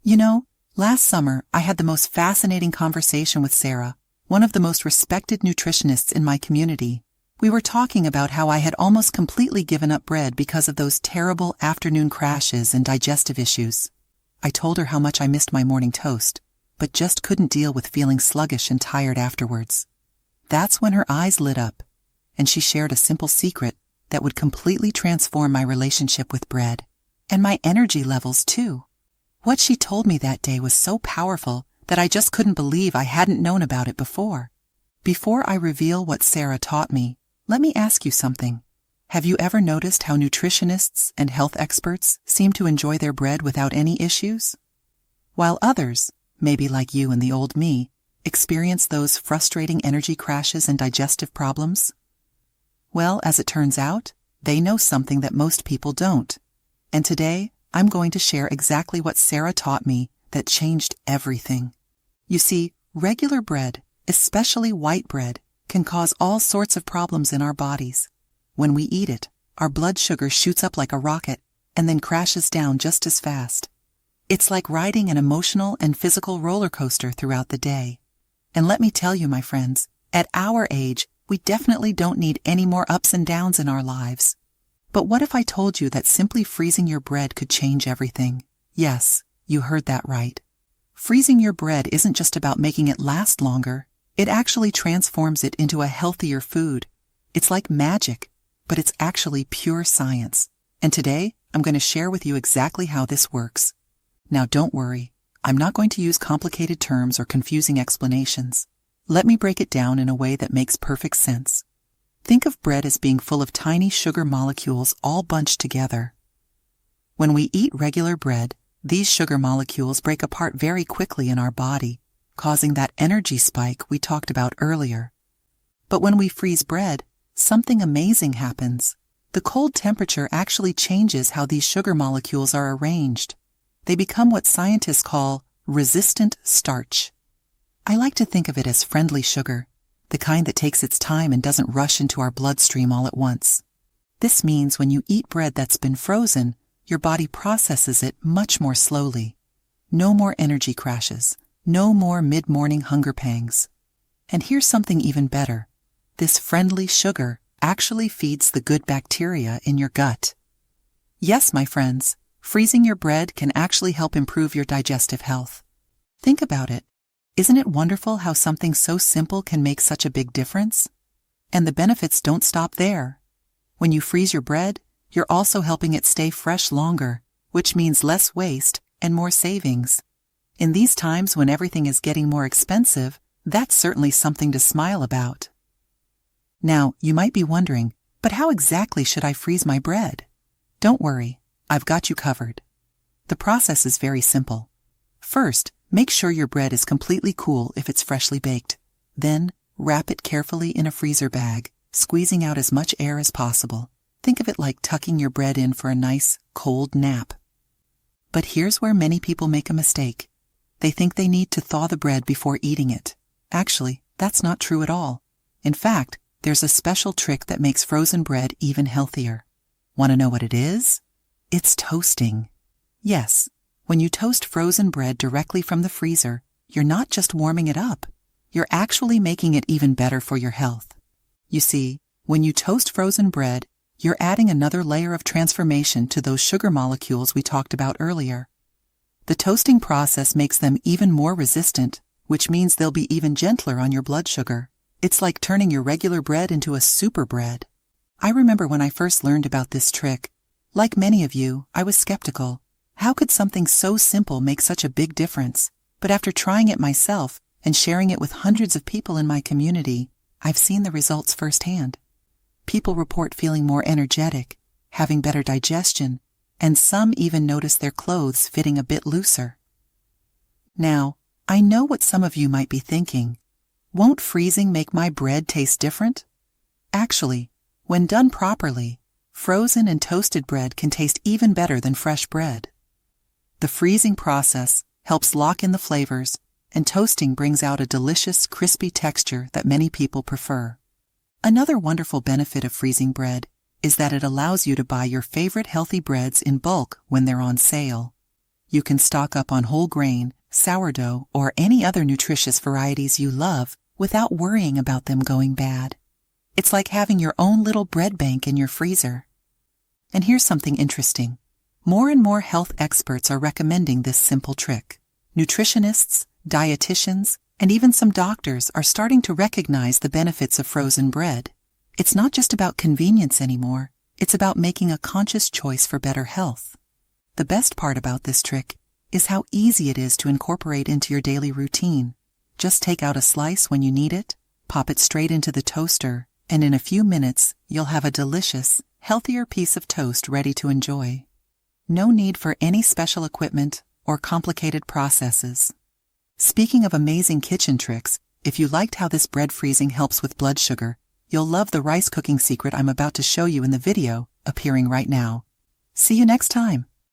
You know, last summer I had the most fascinating conversation with Sarah, one of the most respected nutritionists in my community. We were talking about how I had almost completely given up bread because of those terrible afternoon crashes and digestive issues. I told her how much I missed my morning toast, but just couldn't deal with feeling sluggish and tired afterwards. That's when her eyes lit up, and she shared a simple secret that would completely transform my relationship with bread, and my energy levels too. What she told me that day was so powerful that I just couldn't believe I hadn't known about it before. Before I reveal what Sarah taught me, let me ask you something. Have you ever noticed how nutritionists and health experts seem to enjoy their bread without any issues? While others, maybe like you and the old me, experience those frustrating energy crashes and digestive problems? Well, as it turns out, they know something that most people don't. And today, I'm going to share exactly what Sarah taught me that changed everything. You see, regular bread, especially white bread, can cause all sorts of problems in our bodies. When we eat it, our blood sugar shoots up like a rocket and then crashes down just as fast. It's like riding an emotional and physical roller coaster throughout the day. And let me tell you, my friends, at our age, we definitely don't need any more ups and downs in our lives. But what if I told you that simply freezing your bread could change everything? Yes, you heard that right. Freezing your bread isn't just about making it last longer. It actually transforms it into a healthier food. It's like magic, but it's actually pure science. And today, I'm going to share with you exactly how this works. Now don't worry, I'm not going to use complicated terms or confusing explanations. Let me break it down in a way that makes perfect sense. Think of bread as being full of tiny sugar molecules all bunched together. When we eat regular bread, these sugar molecules break apart very quickly in our body, causing that energy spike we talked about earlier. But when we freeze bread, something amazing happens. The cold temperature actually changes how these sugar molecules are arranged. They become what scientists call resistant starch. I like to think of it as friendly sugar, the kind that takes its time and doesn't rush into our bloodstream all at once. This means when you eat bread that's been frozen, your body processes it much more slowly. No more energy crashes, no more mid-morning hunger pangs. And here's something even better. This friendly sugar actually feeds the good bacteria in your gut. Yes, my friends, freezing your bread can actually help improve your digestive health. Think about it. Isn't it wonderful how something so simple can make such a big difference? And the benefits don't stop there. When you freeze your bread, you're also helping it stay fresh longer, which means less waste and more savings. In these times when everything is getting more expensive, that's certainly something to smile about. Now, you might be wondering, but how exactly should I freeze my bread? Don't worry, I've got you covered. The process is very simple. First, make sure your bread is completely cool if it's freshly baked. Then, wrap it carefully in a freezer bag, squeezing out as much air as possible. Think of it like tucking your bread in for a nice, cold nap. But here's where many people make a mistake. They think they need to thaw the bread before eating it. Actually, that's not true at all. In fact, there's a special trick that makes frozen bread even healthier. Want to know what it is? It's toasting. Yes, when you toast frozen bread directly from the freezer, you're not just warming it up. You're actually making it even better for your health. You see, when you toast frozen bread, you're adding another layer of transformation to those sugar molecules we talked about earlier. The toasting process makes them even more resistant, which means they'll be even gentler on your blood sugar. It's like turning your regular bread into a super bread. I remember when I first learned about this trick. Like many of you, I was skeptical. How could something so simple make such a big difference? But after trying it myself and sharing it with hundreds of people in my community, I've seen the results firsthand. People report feeling more energetic, having better digestion, and some even notice their clothes fitting a bit looser. Now, I know what some of you might be thinking. Won't freezing make my bread taste different? Actually, when done properly, frozen and toasted bread can taste even better than fresh bread. The freezing process helps lock in the flavors, and toasting brings out a delicious, crispy texture that many people prefer. Another wonderful benefit of freezing bread is that it allows you to buy your favorite healthy breads in bulk when they're on sale. You can stock up on whole grain, sourdough, or any other nutritious varieties you love without worrying about them going bad. It's like having your own little bread bank in your freezer. And here's something interesting. More and more health experts are recommending this simple trick. Nutritionists, dietitians, and even some doctors are starting to recognize the benefits of frozen bread. It's not just about convenience anymore. It's about making a conscious choice for better health. The best part about this trick is how easy it is to incorporate into your daily routine. Just take out a slice when you need it, pop it straight into the toaster, and in a few minutes, you'll have a delicious, healthier piece of toast ready to enjoy. No need for any special equipment or complicated processes. Speaking of amazing kitchen tricks, if you liked how this bread freezing helps with blood sugar, you'll love the rice cooking secret I'm about to show you in the video appearing right now. See you next time.